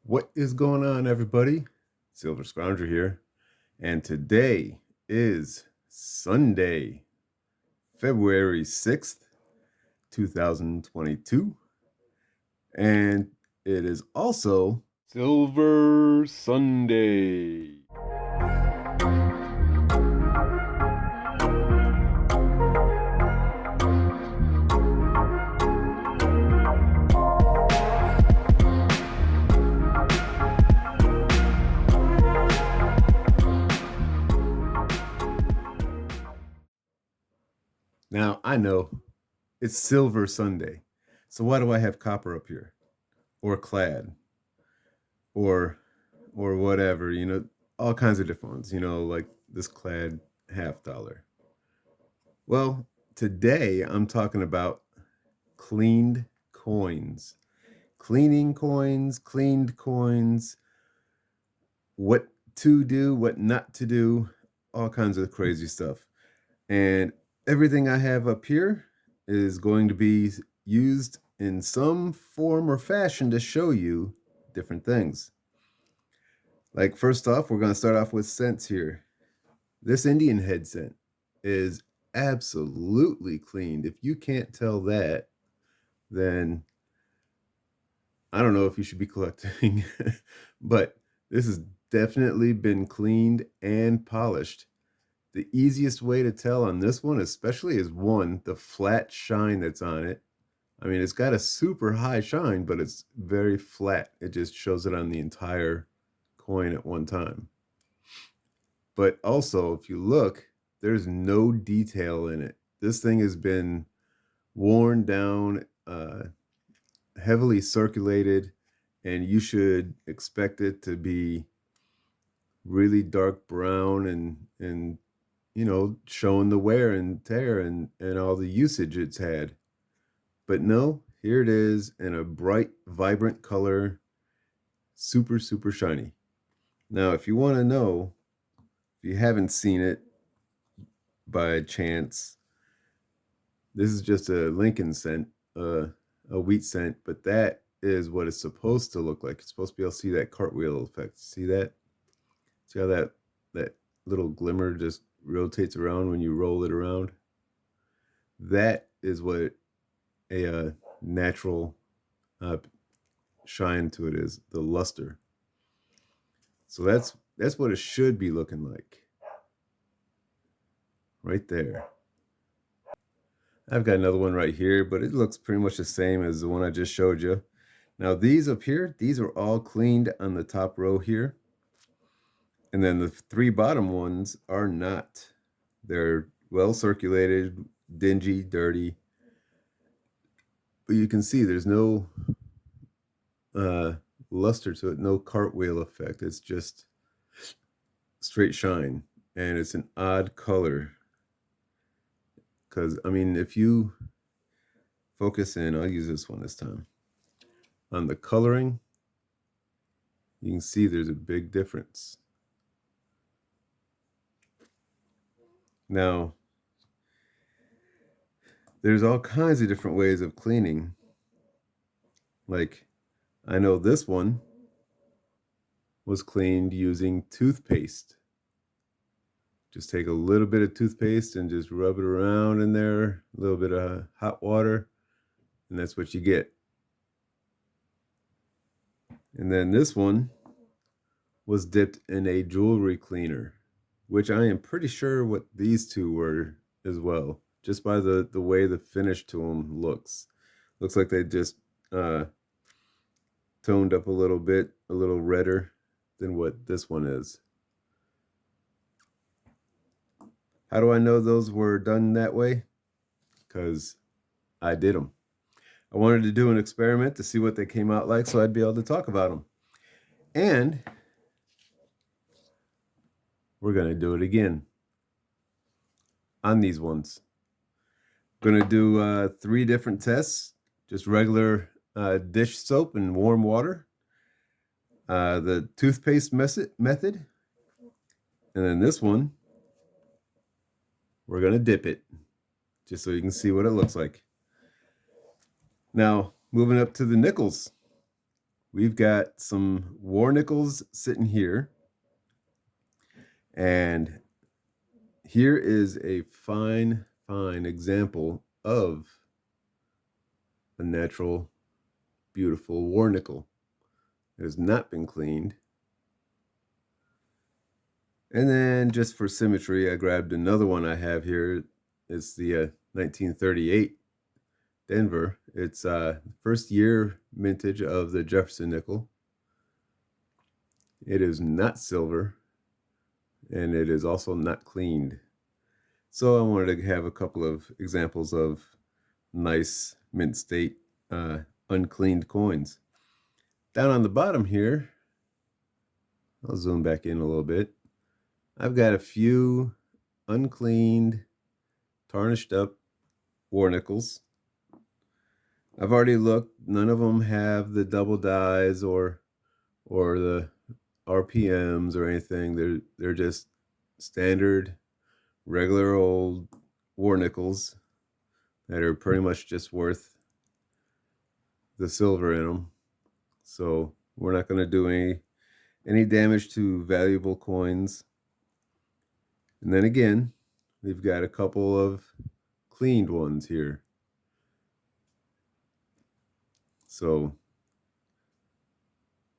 What is going on, everybody? Silver Scrounger here, and today is Sunday, February 6th, 2022, and it is also Silver Sunday. Now, I know it's Silver Sunday, so why do I have copper up here? Or clad? Or whatever, all kinds of different ones, like this clad $50. Well, today I'm talking about cleaned coins. Cleaning coins, cleaned coins, what to do, what not to do, all kinds of crazy stuff. And everything I have up here is going to be used in some form or fashion to show you different things. Like, first off, we're going to start off with scents here. This Indian head scent is absolutely cleaned. If you can't tell that, then I don't know if you should be collecting. But this has definitely been cleaned and polished. The easiest way to tell on this one especially is, one, the flat shine that's on it. I mean, it's got a super high shine, but it's very flat. It just shows it on the entire coin at one time. But also, if you look, there's no detail in it. This thing has been worn down, heavily circulated, and you should expect it to be really dark brown and showing the wear and tear and all the usage it's had. But no, here it is in a bright, vibrant color, super, super shiny. Now, if you want to know, if you haven't seen it by chance, this is just a Lincoln scent, a wheat scent, but that is what it's supposed to look like. It's supposed to be able to see that cartwheel effect. See that? See how that little glimmer just rotates around when you roll it around? That is what a natural shine to it is, the luster. So that's what it should be looking like. Right there. I've got another one right here, but it looks pretty much the same as the one I just showed you. Now, these up here, these are all cleaned on the top row here. And then the three bottom ones are not. They're well circulated, dingy, dirty. But you can see there's no luster to it, no cartwheel effect. It's just straight shine. And it's an odd color. Because, I mean, if you focus in, I'll use this one this time, on the coloring, you can see there's a big difference. Now, there's all kinds of different ways of cleaning. Like, I know this one was cleaned using toothpaste. Just take a little bit of toothpaste and just rub it around in there, a little bit of hot water, and that's what you get. And then this one was dipped in a jewelry cleaner, which I am pretty sure what these two were as well, just by the way the finish to them looks. Looks like they just toned up a little bit, a little redder than what this one is. How do I know those were done that way? Because I did them. I wanted to do an experiment to see what they came out like so I'd be able to talk about them. And we're going to do it again on these ones. Going to do 3 different tests, just regular dish soap and warm water, the toothpaste method, and then this one, we're going to dip it, just so you can see what it looks like. Now, moving up to the nickels. we've got some war nickels sitting here. And here is a fine example of a natural, beautiful war nickel. It has not been cleaned. And then just for symmetry, I grabbed another one I have here. It's the 1938 Denver. It's first year mintage of the Jefferson nickel. It is not silver, and it is also not cleaned. So I wanted to have a couple of examples of nice mint state uncleaned coins. Down on the bottom here, I'll zoom back in a little bit. I've got a few uncleaned, tarnished up war nickels. I've already looked. None of them have the double dyes or the RPMs or anything. They're just standard, regular old war nickels that are pretty much just worth the silver in them. So we're not going to do any damage to valuable coins. And then again, we've got a couple of cleaned ones here. So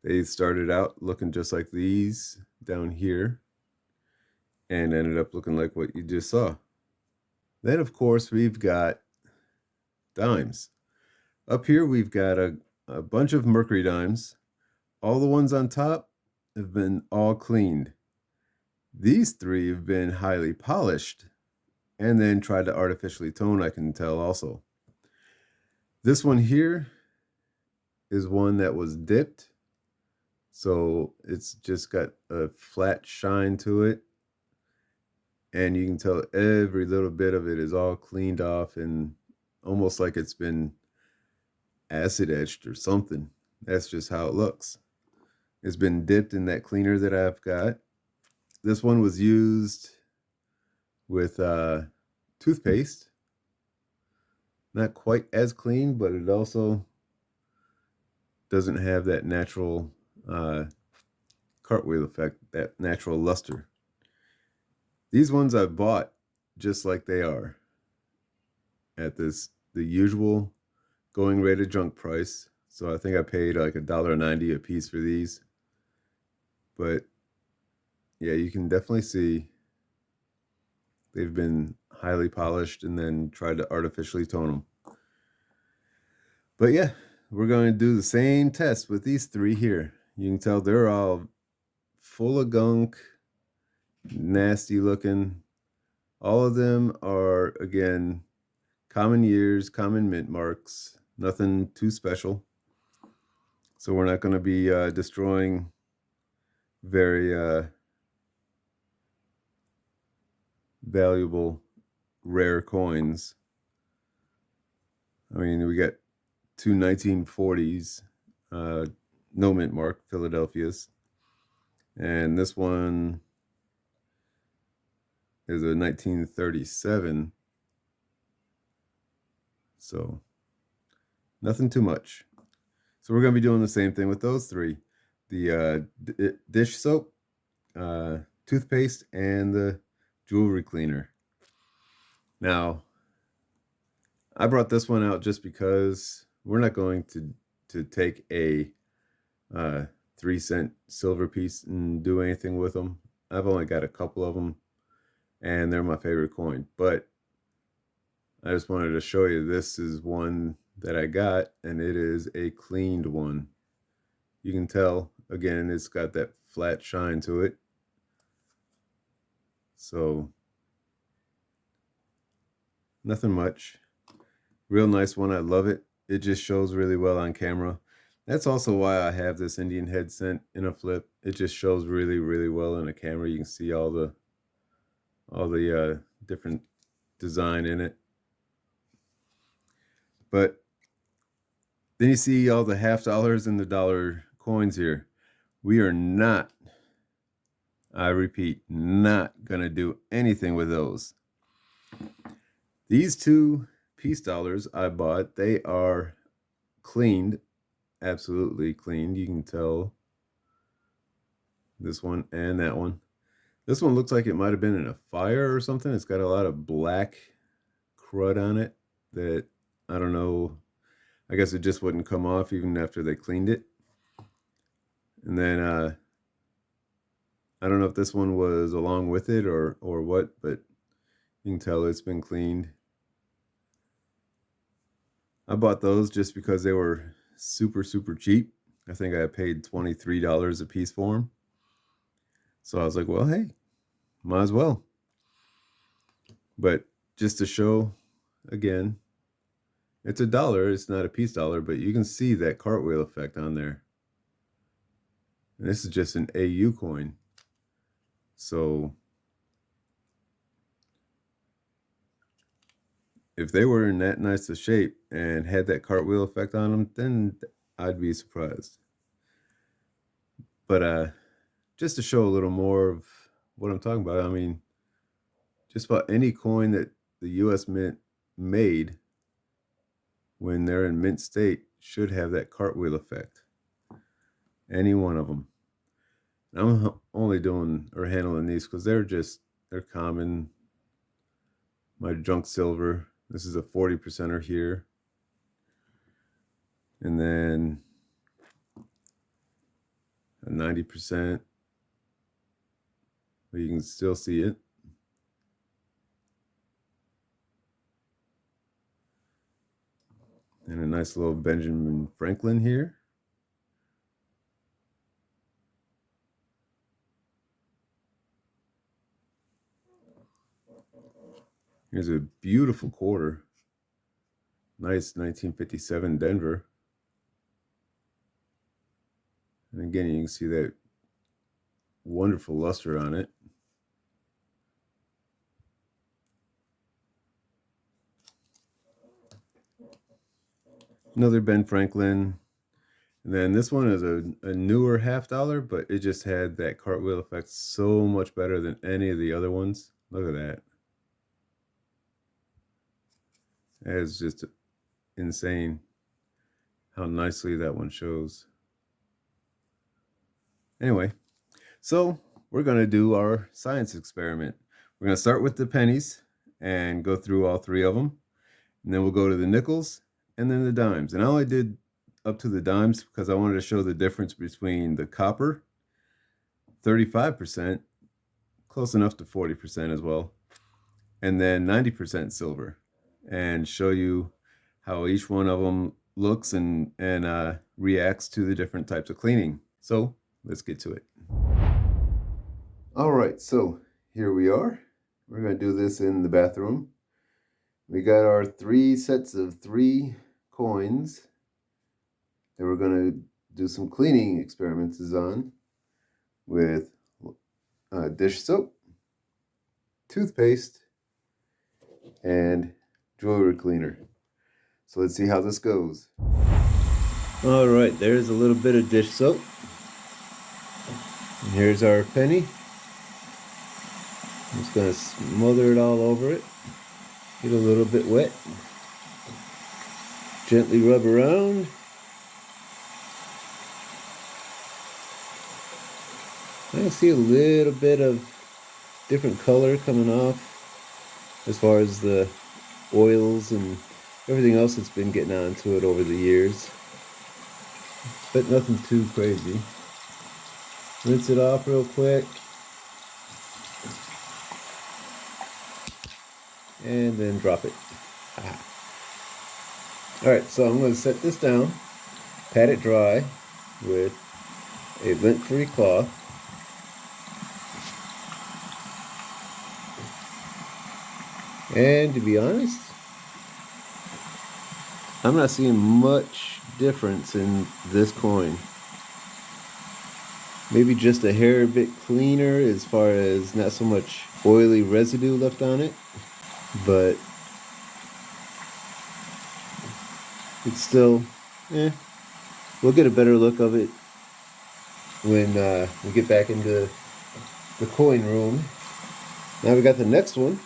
they started out looking just like these down here and ended up looking like what you just saw. Then, of course, we've got dimes. Up here, we've got a bunch of mercury dimes. All the ones on top have been all cleaned. These three have been highly polished and then tried to artificially tone, I can tell also. This one here is one that was dipped, so it's just got a flat shine to it, and you can tell every little bit of it is all cleaned off and almost like it's been acid etched or something. That's just how it looks. It's been dipped in that cleaner that I've got. This one was used with toothpaste. Not quite as clean, but it also doesn't have that natural cartwheel effect, that natural luster. These ones I bought just like they are at the usual going rate of junk price. So I think I paid like $1.90 a piece for these. But yeah, you can definitely see they've been highly polished and then tried to artificially tone them. But yeah, we're going to do the same test with these three here. You can tell they're all full of gunk, nasty looking. All of them are, again, common years, common mint marks, nothing too special. So we're not going to be destroying very valuable, rare coins. I mean, we got two 1940s, no mint mark, Philadelphia's. And this one is a 1937. So nothing too much. So we're going to be doing the same thing with those three. The dish soap, toothpaste, and the jewelry cleaner. Now, I brought this one out just because we're not going to take a 3-cent silver piece and do anything with them. I've only got a couple of them, and they're my favorite coin. But I just wanted to show you, this is one that I got, and it is a cleaned one. You can tell, again, it's got that flat shine to it. So nothing much. Real nice one. I love it. It just shows really well on camera. That's also why I have this Indian head cent in a flip. It just shows really, really well in a camera. You can see all the different design in it. But then you see all the half dollars and the dollar coins here. We are not, I repeat, not going to do anything with those. These two piece dollars I bought, they are cleaned absolutely cleaned. You can tell this one and that one. This one looks like it might have been in a fire or something. It's got a lot of black crud on it that, I don't know, I guess it just wouldn't come off even after they cleaned it. And then I don't know if this one was along with it or what, but you can tell it's been cleaned. I bought those just because they were super, super cheap. I think I paid $23 a piece for them. So I was like, well, hey, might as well. But just to show, again, it's $1. It's not a piece dollar, but you can see that cartwheel effect on there. And this is just an AU coin. So if they were in that nice a shape and had that cartwheel effect on them, then I'd be surprised. But just to show a little more of what I'm talking about, I mean, just about any coin that the U.S. Mint made when they're in mint state should have that cartwheel effect. Any one of them. And I'm only doing or handling these because they're common. My junk silver, this is a 40%er here. And then a 90%, but you can still see it. And a nice little Benjamin Franklin here. Here's a beautiful quarter. Nice 1957 Denver. And again, you can see that wonderful luster on it. Another Ben Franklin. And then this one is a newer $50, but it just had that cartwheel effect so much better than any of the other ones. Look at that. That is just insane how nicely that one shows. Anyway, so we're going to do our science experiment. We're going to start with the pennies and go through all three of them. And then we'll go to the nickels and then the dimes. And I only did up to the dimes because I wanted to show the difference between the copper, 35%, close enough to 40% as well, and then 90% silver, and show you how each one of them looks and reacts to the different types of cleaning. So let's get to it. All right, so here we are. We're going to do this in the bathroom. We got our 3 sets of 3 coins that we're going to do some cleaning experiments on with dish soap, toothpaste, and jewelry cleaner. So let's see how this goes. All right, there's a little bit of dish soap. And here's our penny. I'm just going to smother it all over it. Get a little bit wet. Gently rub around. I can see a little bit of different color coming off as far as the oils and everything else that's been getting onto it over the years. But nothing too crazy. Rinse it off real quick. And then drop it. Alright, so I'm going to set this down, pat it dry with a lint-free cloth. And to be honest, I'm not seeing much difference in this coin. Maybe just a hair bit cleaner as far as not so much oily residue left on it. But it's still, we'll get a better look of it when we get back into the coin room. Now we got the next one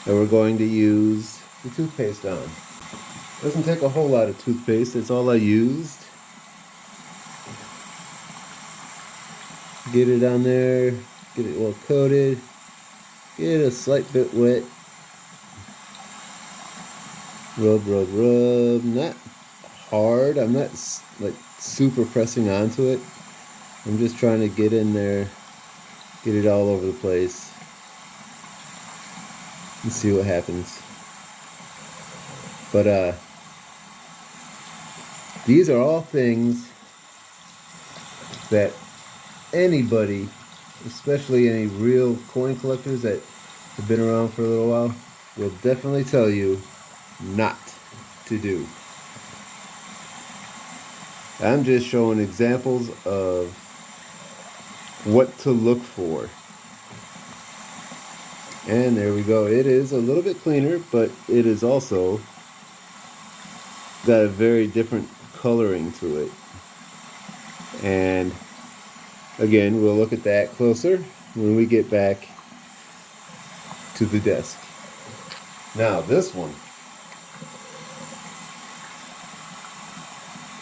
that we're going to use the toothpaste on. Doesn't take a whole lot of toothpaste. That's all I used. Get it on there, get it well coated, get it a slight bit wet. Rub, rub, rub. Not hard. I'm not like super pressing onto it. I'm just trying to get in there, get it all over the place, and see what happens. But these are all things that anybody, especially any real coin collectors that have been around for a little while, will definitely tell you not to do. I'm just showing examples of what to look for. And there we go. It is a little bit cleaner, but it is also got a very different coloring to it. And again, we'll look at that closer when we get back to the desk. Now, this one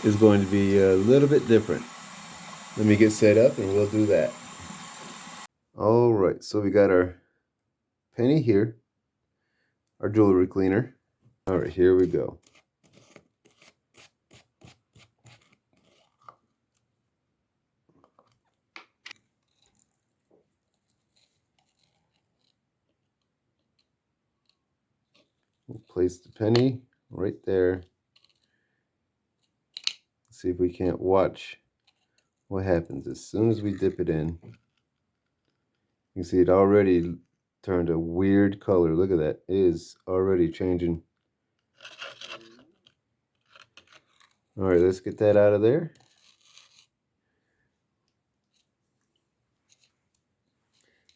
is going to be a little bit different. Let me get set up and we'll do that. All right, so we got our penny here, our jewelry cleaner. All right, here we go. We'll place the penny right there. See if we can't watch what happens as soon as we dip it in. You can see it already turned a weird color. Look at that. It is already changing. All right, let's get that out of there.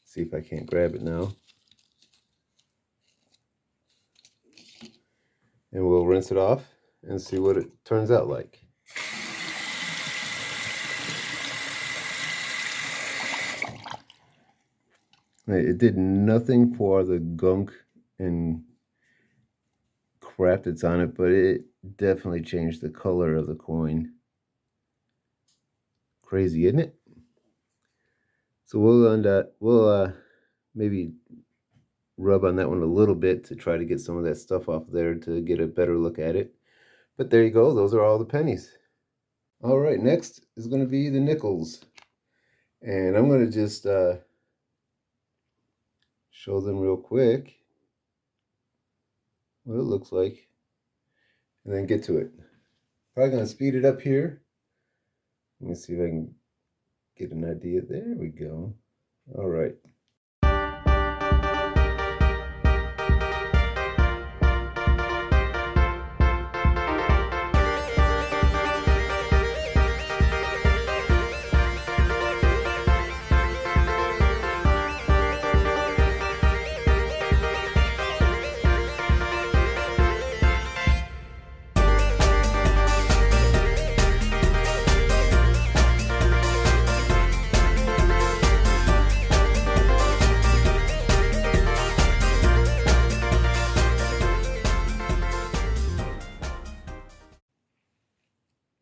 See if I can't grab it now. And we'll rinse it off and see what it turns out like. It did nothing for the gunk and crap that's on it, but it definitely changed the color of the coin. Crazy, isn't it? So we'll maybe rub on that one a little bit to try to get some of that stuff off there to get a better look at it. But there you go. Those are all the pennies. All right, next is going to be the nickels. And I'm going to just show them real quick what it looks like and then get to it. Probably going to speed it up here. Let me see if I can get an idea. There we go. All right.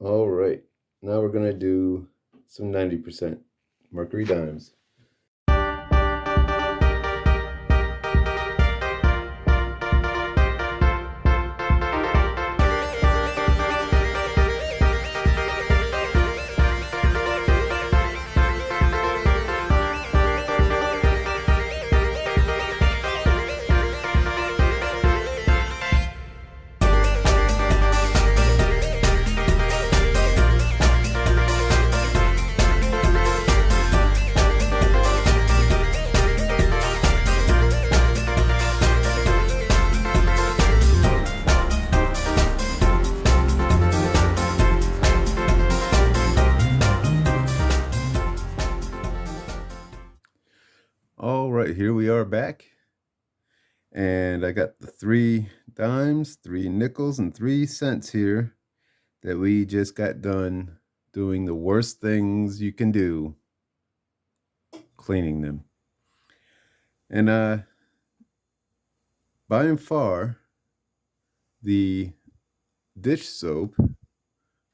All right, now we're gonna do some 90% Mercury dimes. All right, here we are back. And I got the 3 dimes, 3 nickels, and 3 cents here that we just got done doing the worst things you can do, cleaning them. And by and far, the dish soap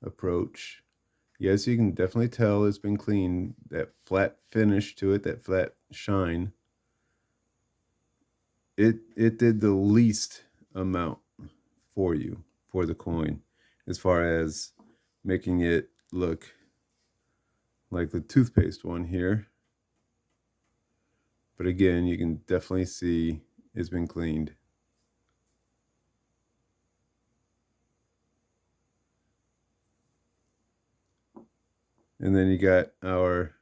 approach, yes, you can definitely tell it's been cleaned. That flat finish to it, that flat shine, it did the least amount for you, for the coin, as far as making it look like the toothpaste one here. But again, you can definitely see it's been cleaned. And then you got our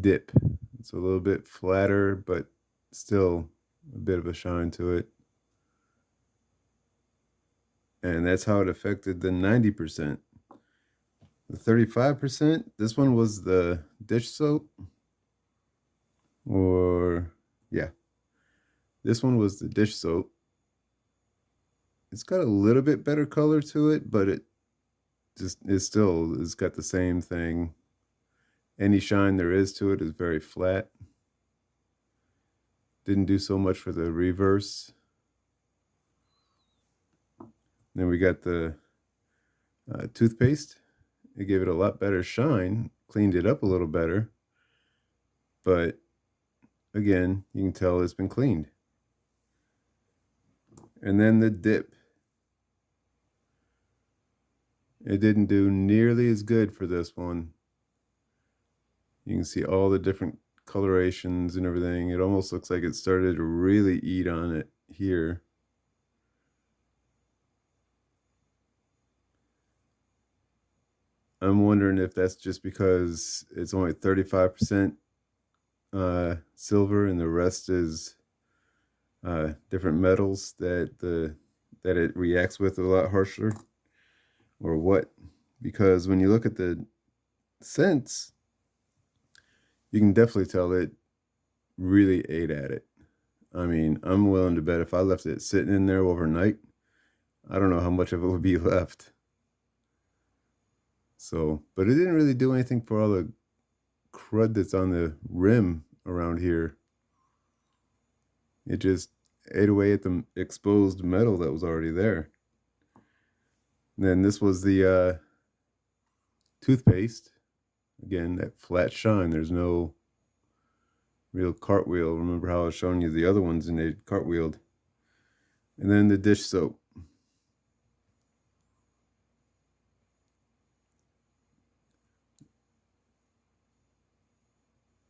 dip. It's a little bit flatter, but still a bit of a shine to it. And that's how it affected the 90%. The 35%, this one was the dish soap. Or, yeah, this one was the dish soap. It's got a little bit better color to it, but it's got the same thing. Any shine there is to it is very flat. Didn't do so much for the reverse. Then we got the toothpaste. It gave it a lot better shine, cleaned it up a little better. But again, you can tell it's been cleaned. And then the dip. It didn't do nearly as good for this one. You can see all the different colorations and everything. It almost looks like it started to really eat on it here. I'm wondering if that's just because it's only 35% silver and the rest is different metals that it reacts with a lot harsher, or what. Because when you look at the scents, you can definitely tell it really ate at it. I mean, I'm willing to bet if I left it sitting in there overnight, I don't know how much of it would be left. So, but it didn't really do anything for all the crud that's on the rim around here. It just ate away at the exposed metal that was already there. And then this was the toothpaste. Again, that flat shine. There's no real cartwheel. Remember how I was showing you the other ones and they cartwheeled. And then the dish soap.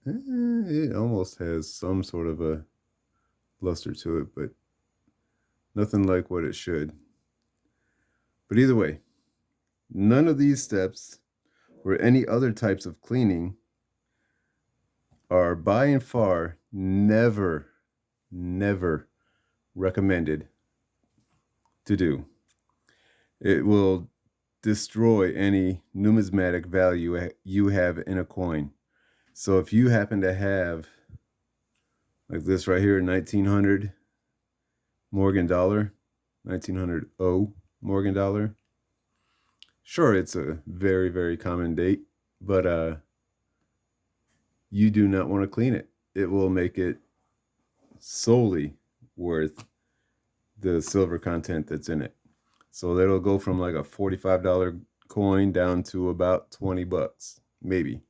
It almost has some sort of a luster to it, but nothing like what it should. But either way, none of these steps or any other types of cleaning are by and far never recommended to do. It will destroy any numismatic value you have in a coin. So if you happen to have, like this right here, 1900 Morgan dollar, 1900 O Morgan dollar. Sure, it's a very, very common date, but you do not want to clean it. It will make it solely worth the silver content that's in it. So that'll go from like a $45 coin down to about 20 bucks, maybe.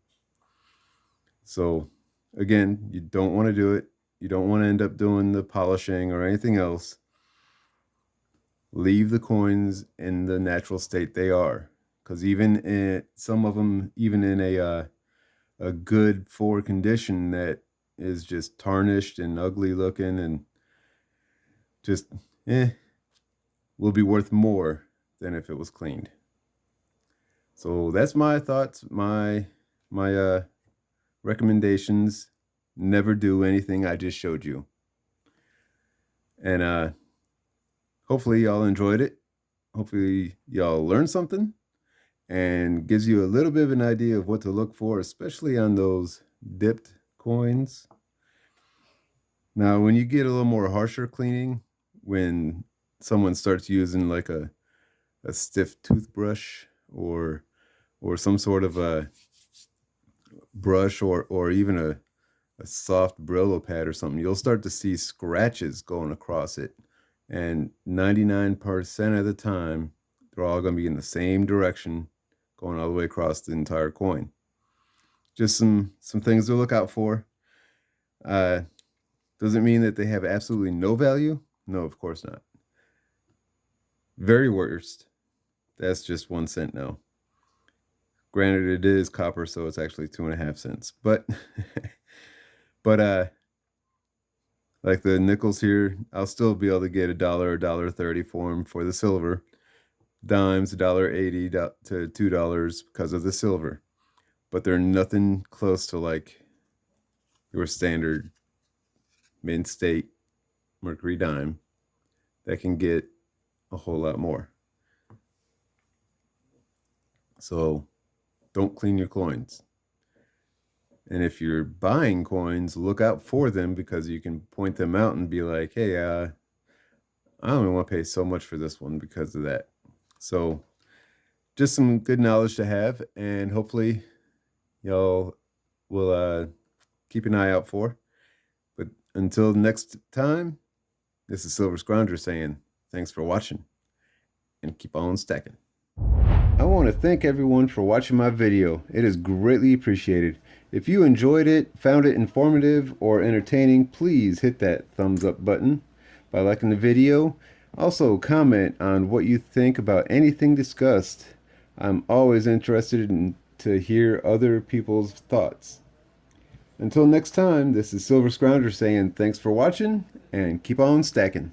So again, you don't want to do it. You don't want to end up doing the polishing or anything else. Leave the coins in the natural state they are. Because even in some of them, even in a good forward condition that is just tarnished and ugly looking and just will be worth more than if it was cleaned. So that's my thoughts, my recommendations. Never do anything I just showed you. And hopefully y'all enjoyed it. Hopefully y'all learned something and gives you a little bit of an idea of what to look for, especially on those dipped coins. Now, when you get a little more harsher cleaning, when someone starts using like a stiff toothbrush or some sort of a brush or even a soft Brillo pad or something, you'll start to see scratches going across it. And 99% of the time, they're all going to be in the same direction, going all the way across the entire coin. Just some things to look out for. Doesn't mean that they have absolutely no value. No, of course not. Very worst, that's just 1 cent now. Granted, it is copper, so it's actually 2.5 cents. But like the nickels here, I'll still be able to get $1, $1.30 for them for the silver. Dimes, $1.80 to $2 because of the silver. But they're nothing close to like your standard Mint State Mercury dime that can get a whole lot more. So don't clean your coins. And if you're buying coins, look out for them, because you can point them out and be like, hey, I only want to pay so much for this one because of that. So just some good knowledge to have, and hopefully y'all will keep an eye out for. But until next time, this is Silver Scrounger saying thanks for watching, and keep on stacking. I want to thank everyone for watching my video. It is greatly appreciated. If you enjoyed it, found it informative or entertaining, please hit that thumbs up button by liking the video. Also, comment on what you think about anything discussed. I'm always interested to hear other people's thoughts. Until next time, this is Silver Scrounger saying thanks for watching, and keep on stacking.